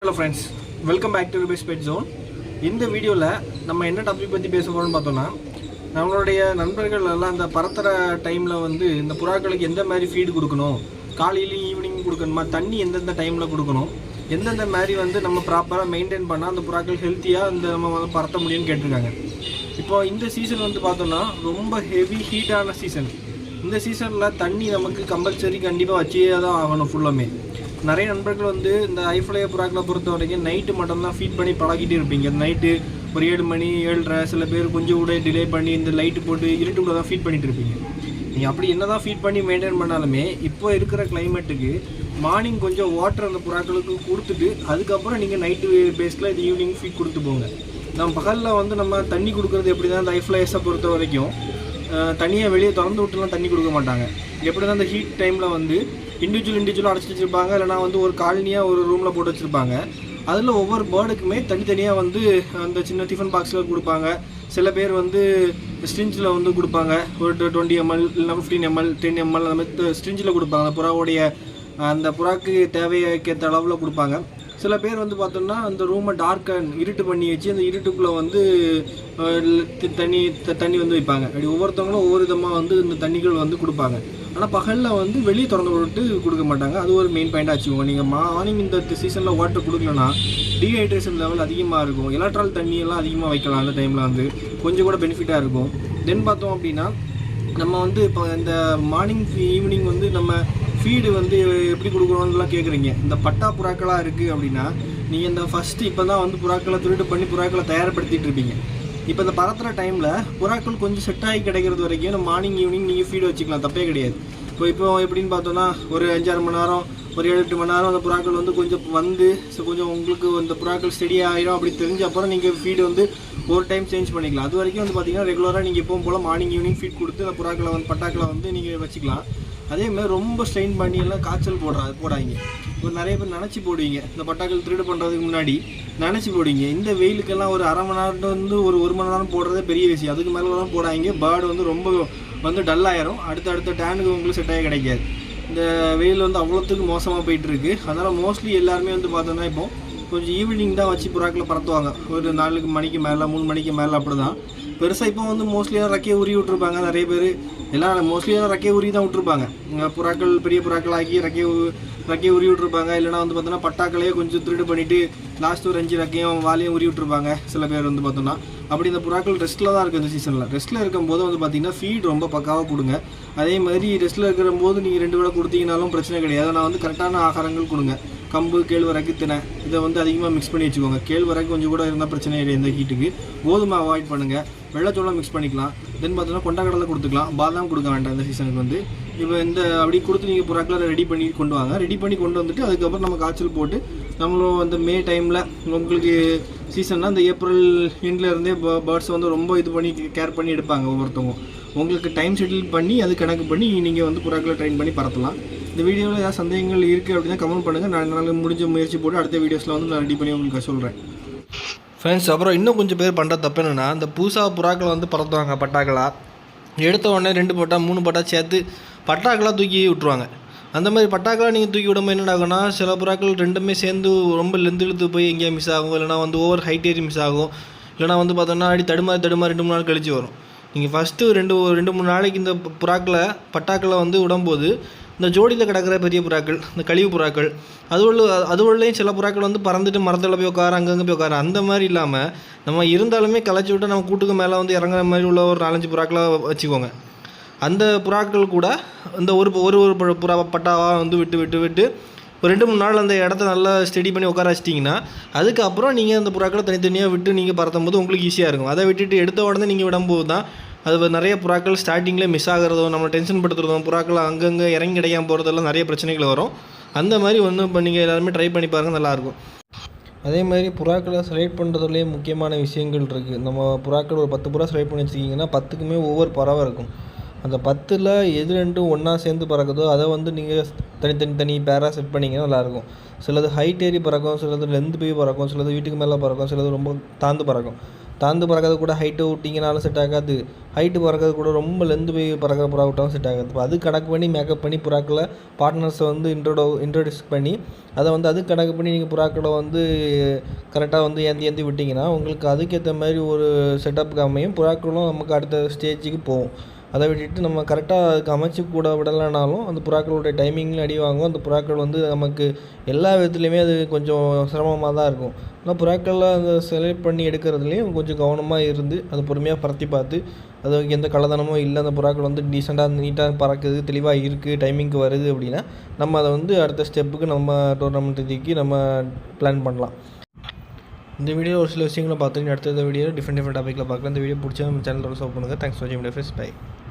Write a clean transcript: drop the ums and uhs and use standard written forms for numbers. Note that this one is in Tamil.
Hello friends, welcome back to rupees bet zone. இந்த வீடியோவில் நம்ம என்ன டாபிக் பற்றி பேச போகிறோம்னு பார்த்தோன்னா, நம்மளுடைய நண்பர்கள் எல்லாம் இந்த பறத்துற டைமில் வந்து இந்த புறாக்களுக்கு எந்த மாதிரி ஃபீடு கொடுக்கணும், காலையிலையும் ஈவினிங் கொடுக்கணுமா, தண்ணி எந்தெந்த டைமில் கொடுக்கணும், எந்தெந்த மாதிரி வந்து நம்ம ப்ராப்பராக மெயின்டைன் பண்ணால் அந்த புறாக்கள் ஹெல்த்தியாக இந்த நம்ம வந்து பறத்த முடியும்னு கேட்டிருக்காங்க. இப்போது இந்த சீசன் வந்து பார்த்தோன்னா ரொம்ப ஹெவி ஹீட்டான சீசன். இந்த சீசனில் தண்ணி நமக்கு கம்பல்சரி கண்டிப்பாக வச்சே தான் ஆகணும் ஃபுல்லாமே. நிறைய நண்பர்கள் வந்து இந்த ஐஃப்ளைய புறாக்களை பொறுத்த வரைக்கும் நைட்டு மட்டும்தான் ஃபீட் பண்ணி பழகிட்டு இருப்பீங்க. நைட்டு ஒரு 7 மணி 7:30, சில பேர் கொஞ்சம் கூட டிலே பண்ணி இந்த லைட்டு போட்டு இருட்டுக்குள்ள தான் ஃபீட் பண்ணிட்டு இருப்பீங்க. நீங்கள் அப்படி என்ன தான் ஃபீட் பண்ணி மெயின்டைன் பண்ணாலுமே இப்போ இருக்கிற கிளைமேட்டுக்கு மார்னிங் கொஞ்சம் வாட்டர் அந்த புறாக்களுக்கு கொடுத்துட்டு அதுக்கப்புறம் நீங்கள் நைட்டு பேஸில் இது ஈவினிங் ஃபீட் கொடுத்து போங்க. நம்ம பகலில் வந்து நம்ம தண்ணி கொடுக்குறது எப்படி தான் இந்த ஐஃப்ளைஸை பொறுத்த வரைக்கும் தனியாக வெளியே திறந்து விட்டுலாம் தண்ணி கொடுக்க மாட்டாங்க. எப்படி தான் இந்த ஹீட் டைமில் வந்து இண்டிவிஜுவலாக அடைச்சி வச்சுருப்பாங்க, இல்லைனா வந்து ஒரு காலனியாக ஒரு ரூமில் போட்டு வச்சுருப்பாங்க. அதில் ஒவ்வொரு பேர்டுக்குமே தனித்தனியாக வந்து அந்த சின்ன டிஃபன் பாக்ஸில் கொடுப்பாங்க. சில பேர் வந்து ஸ்ட்ரிஞ்சில் வந்து கொடுப்பாங்க, ஒரு 20 ml இல்லைனா 15 ml 10 ml அந்த மாதிரி ஸ்ட்ரிஞ்சில் கொடுப்பாங்க. அந்த புறாவுடைய அந்த புறாக்கு தேவைக்கேற்ற அளவில் கொடுப்பாங்க. சில பேர் வந்து பார்த்தோம்னா அந்த ரூமை டார்க்காக இருட்டு பண்ணி வச்சு அந்த இருட்டுக்குள்ளே வந்து தண்ணி வந்து வைப்பாங்க. அப்படி ஒவ்வொருத்தவங்களும் ஒவ்வொரு விதமாக வந்து இந்த தண்ணிகள் வந்து கொடுப்பாங்க. ஆனால் பகலில் வந்து வெளியே திறந்து விட்டு கொடுக்க மாட்டாங்க. அது ஒரு மெயின் பாயிண்டாக வச்சுக்கோங்க. நீங்கள் மார்னிங் இந்த சீசனில் வாட்டர் கொடுக்கலன்னா டீஹைட்ரேஷன் லெவல் அதிகமாக இருக்கும். எலக்ட்ரால் தண்ணியெல்லாம் அதிகமாக வைக்கலாம். அந்த டைமில் வந்து கொஞ்சம் கூட பெனிஃபிட்டாக இருக்கும். தென் பார்த்தோம் அப்படின்னா நம்ம வந்து இப்போ இந்த மார்னிங் ஈவினிங் வந்து நம்ம ஃபீடு வந்து எப்படி கொடுக்கணும்லாம் கேட்குறீங்க. இந்த பட்டா புறாக்களாக இருக்குது அப்படின்னா நீங்கள் இந்த ஃபஸ்ட்டு இப்போ தான் வந்து புறாக்களை திருட்டு பண்ணி புறாக்களை தயார்படுத்திகிட்டு இருப்பீங்க. இப்போ இந்த பறத்துற டைமில் புறாக்கள் கொஞ்சம் செட் ஆகி கிடைக்கிறது வரைக்கும் நம்ம மார்னிங் ஈவினிங் நீங்கள் ஃபீடு வச்சுக்கலாம், தப்பே கிடையாது. இப்போ எப்படின்னு பார்த்தோன்னா ஒரு 5-6 மணி நேரம், ஒரு 7-8 மணி நேரம் அந்த புறாக்கள் வந்து கொஞ்சம் வந்து கொஞ்சம் உங்களுக்கு அந்த புறாக்கள் ஸ்டெடி ஆகிடும் அப்படி தெரிஞ்ச அப்புறம் நீங்கள் ஃபீடு வந்து ஒரு டைம் சேஞ்ச் பண்ணிக்கலாம். அது வரைக்கும் வந்து பார்த்தீங்கன்னா ரெகுலராக நீங்கள் எப்பவும் போல் மார்னிங் ஈவினிங் ஃபீட் கொடுத்து அந்த புறாக்களை வந்து பட்டாக்களை வந்து நீங்கள் வச்சுக்கலாம். அதேமாதிரி ரொம்ப ஸ்ட்ரெயின் பண்ணி எல்லாம் காய்ச்சல் போடாங்க. இப்போ நிறைய பேர் நினச்சி போடுவீங்க, இந்த பட்டாக்கள் திருடு பண்ணுறதுக்கு முன்னாடி நினச்சி போடுவீங்க. இந்த வெயிலுக்கெல்லாம் ஒரு அரை மணி நேரம் வந்து ஒரு மணி நேரம் போடுறதே பெரிய விஷயம். அதுக்கு மேலே தான் போடாங்க. பேர்டு வந்து ரொம்ப வந்து டல்லாயிரும். அடுத்த டேனுக்கு உங்களுக்கு செட் ஆகி கிடைக்காது. இந்த வெயில் வந்து அவ்வளோத்துக்கு மோசமாக போயிட்டுருக்கு. அதனால் மோஸ்ட்லி எல்லாருமே வந்து பார்த்தோன்னா இப்போ கொஞ்சம் ஈவினிங் தான் வச்சு புறாக்களை பறத்துவாங்க. ஒரு 4 மணிக்கு மேலே 3 மணிக்கு மேலே அப்படி தான் பெருசாக. இப்போ வந்து மோஸ்ட்லியாக ரெக்கையை உரி விட்ருப்பாங்க. நிறைய பேர் எல்லாம் மோஸ்ட்லியாக ரெக்கையை உரி தான் விட்ருப்பாங்க. புறாக்கள் பெரிய புறாக்கள் ஆக்கி ரெக்கையை உரி விட்ருப்பாங்க. இல்லைனா வந்து பார்த்தோன்னா பட்டாக்களையே கொஞ்சம் திருடு பண்ணிவிட்டு லாஸ்ட் ஒரு 5 ரெக்கையும் வாலையும் உரி விட்ருப்பாங்க சில பேர் வந்து பார்த்தோன்னா. அப்படி இந்த புறாக்கள் ரெஸ்ட்டில் தான் இருக்குது. இந்த சீசனில் ரெஸ்ட்டில் இருக்கும்போது வந்து பார்த்திங்கன்னா ஃபீட் ரொம்ப பக்காவாக கொடுங்க. அதே மாதிரி ரெஸ்ட்டில் இருக்கிற போது நீங்கள் 2 வேளை கொடுத்தீங்கனாலும் பிரச்சனை கிடையாது. நான் வந்து கரெக்டான ஆகாரங்கள் கொடுங்க. கம்பு, கேழ்வரகு, தினை இதை வந்து அதிகமாக மிக்ஸ் பண்ணி வச்சுக்கோங்க. கேழ்வரகு கொஞ்சம் கூட இருந்தால் பிரச்சனை இல்லை இந்த ஹீட்டுக்கு. கோதுமை அவாய்ட் பண்ணுங்கள். வெள்ளச்சோளம் மிக்ஸ் பண்ணிக்கலாம். தென் பார்த்தோன்னா கொண்டக்கடலை கொடுத்துக்கலாம். பாதாம் கொடுக்க வேண்டாம் இந்த சீசனுக்கு வந்து. இப்போ இந்த அப்படி கொடுத்து நீங்கள் புறாக்களை ரெடி பண்ணி கொண்டு வாங்க. ரெடி பண்ணி கொண்டு வந்துட்டு அதுக்கப்புறம் நம்ம காய்ச்சல் போட்டு நம்மளும் அந்த மே டைமில் உங்களுக்கு சீசன்னா இந்த ஏப்ரல் எண்ட்லேருந்தே பேர்ட்ஸை வந்து ரொம்ப இது பண்ணி கேர் பண்ணி எடுப்பாங்க ஒவ்வொருத்தவங்க. உங்களுக்கு டைம் ஷெட்யூல் பண்ணி அது கணக்கு பண்ணி நீங்கள் வந்து புறாக்களை ட்ரெயின் பண்ணி பறத்தலாம். இந்த வீடியோவில் ஏதாவது சந்தேகங்கள் இருக்குது அப்படின்னா கமெண்ட் பண்ணுங்கள். நான் என்னால் முடிஞ்ச முயற்சி போட்டு அடுத்த வீடியோஸில் வந்து நான் ரெடி பண்ணி உங்களுக்கு சொல்கிறேன் ஃப்ரெண்ட்ஸ். அப்புறம் இன்னும் கொஞ்சம் பேர் பண்ணுற தப்பு என்னென்னா, இந்த புதுசாக புறாக்களை வந்து பறத்துவாங்க. பட்டாக்களாக எடுத்த உடனே 2 பட்டா 3 பட்டா சேர்த்து பட்டாக்களாக தூக்கி விட்ருவாங்க. அந்த மாதிரி பட்டாக்களாக நீங்கள் தூக்கி விடும்போது என்ன ஆகும்னா, சில புறாக்கள் ரெண்டுமே சேர்ந்து ரொம்ப இழுத்து போய் எங்கேயா மிஸ் ஆகும், இல்லைனா வந்து ஓவர் ஹைட் ஏறி மிஸ் ஆகும், இல்லைனா வந்து பார்த்தோன்னா அடி தடுமாறி 2-3 நாள் கழிச்சு வரும். நீங்கள் ஃபஸ்ட்டு 2-3 நாளைக்கு இந்த பட்டாக்களை வந்து விடும்போது இந்த ஜோடியில் கிடக்கிற பெரிய புறாக்கள், இந்த கழிவு புறாக்கள், அதுவுள்ளேயும் சில புறாக்கள் வந்து பறந்துட்டு மரத்தில் போய் உட்கார, அங்கங்கே போய் உட்கார. அந்த மாதிரி இல்லாமல் நம்ம இருந்தாலுமே களைச்சி விட்டு நம்ம கூட்டுக்கு மேலே வந்து இறங்குற மாதிரி உள்ள ஒரு 4-5 புறாக்களை வச்சுக்கோங்க. அந்த புறாக்கள் கூட இந்த ஒரு புறா பட்டாவாக வந்து விட்டு ஒரு 2-3 நாள் அந்த இடத்த நல்லா ஸ்டடி பண்ணி உட்கார வச்சிட்டிங்கன்னா அதுக்கப்புறம் நீங்கள் அந்த புறாக்களை தனித்தனியாக விட்டு நீங்கள் பறத்தும் போது உங்களுக்கு ஈஸியாக இருக்கும். அதை விட்டுட்டு எடுத்த உடனே நீங்கள் விடும்போது தான் அது நிறைய புறாக்கள் ஸ்டார்டிங்கில் மிஸ் ஆகிறதும், நம்ம டென்ஷன் படுத்துறதும், புறாக்கள் அங்கங்கே இறங்கி கிடைக்காமல் போகிறதெல்லாம் நிறைய பிரச்சனைகள் வரும். அந்த மாதிரி வந்து இப்போ நீங்கள் எல்லாருமே ட்ரை பண்ணி பாருங்கள், நல்லாயிருக்கும். அதே மாதிரி புறாக்களை செலக்ட் பண்ணுறதுலேயே முக்கியமான விஷயங்கள் இருக்குது. நம்ம புறாக்கள் ஒரு 10 புறா செலக்ட் பண்ணி வச்சுக்கிங்கன்னா 10க்குமே ஒவ்வொரு பறவை இருக்கும். அந்த 10ல் எது 2 ஒன்றா சேர்ந்து பறக்குதோ அதை வந்து நீங்கள் தனி பேராக செட் பண்ணிங்கன்னா நல்லாயிருக்கும். சிலது ஹைட் ஏறி பறக்கும், சிலது லென்த் போய் பறக்கும், சிலது வீட்டுக்கு மேலே பறக்கும், சிலது ரொம்ப தாழ்ந்து பறக்கும். தாழ்ந்து பறக்கிறது கூட ஹைட்டு விட்டிங்கனாலும் செட் ஆகாது, ஹைட்டு பறக்கிறது கூட ரொம்ப லெந்து போய் பறக்கிற புறா விட்டாலும் செட் ஆகாது. இப்போ அது கணக்கு பண்ணி மேக்கப் பண்ணி புறாக்களை பார்ட்னர்ஸை வந்து இன்ட்ரோடியூஸ் பண்ணி அதை வந்து அது கணக்கு பண்ணி நீங்கள் புறாக்களை வந்து கரெக்டாக வந்து ஏந்தி விட்டிங்கன்னா உங்களுக்கு அதுக்கேற்ற மாதிரி ஒரு செட்டப்புக்கு அமையும். புறாக்களும் நமக்கு அடுத்த ஸ்டேஜுக்கு போகும். அதை விட்டுட்டு நம்ம கரெக்டாக அதுக்கு அமைச்சு கூட விடலைனாலும் அந்த புறாக்களுடைய டைமிங்லையும் அடி வாங்கும். அந்த புறாக்கள் வந்து நமக்கு எல்லா விதத்துலையுமே அது கொஞ்சம் சிரமமாக தான் இருக்கும். ஆனால் புறாக்களில் அந்த செலக்ட் பண்ணி எடுக்கிறதுலையும் கொஞ்சம் கவனமாக இருந்து அதை பொறுமையாக பறத்தி பார்த்து அதுக்கு எந்த கள்ளத்தனமும் இல்லை, அந்த புறாக்கள் வந்து டீசெண்டாக நீட்டாக பறக்குது, தெளிவாக இருக்குது, டைமிங்க்கு வருது அப்படின்னா நம்ம அதை வந்து அடுத்த ஸ்டெப்புக்கு நம்ம டோர்னமெண்ட் இதுக்கு நம்ம பிளான் பண்ணலாம். இந்த வீடியோ ஒரு சில விஷயங்களை பார்த்துட்டு அடுத்த வீடியோ டிஃப்ரெண்ட் டாப்பிக்கில் பார்க்கலாம். இந்த வீடியோ பிடிச்சா நம்ம சேனலோட சப்போர்ட் பண்ணுங்கள். தேங்க்ஸ் ஃபார் வாட்சிங். பை.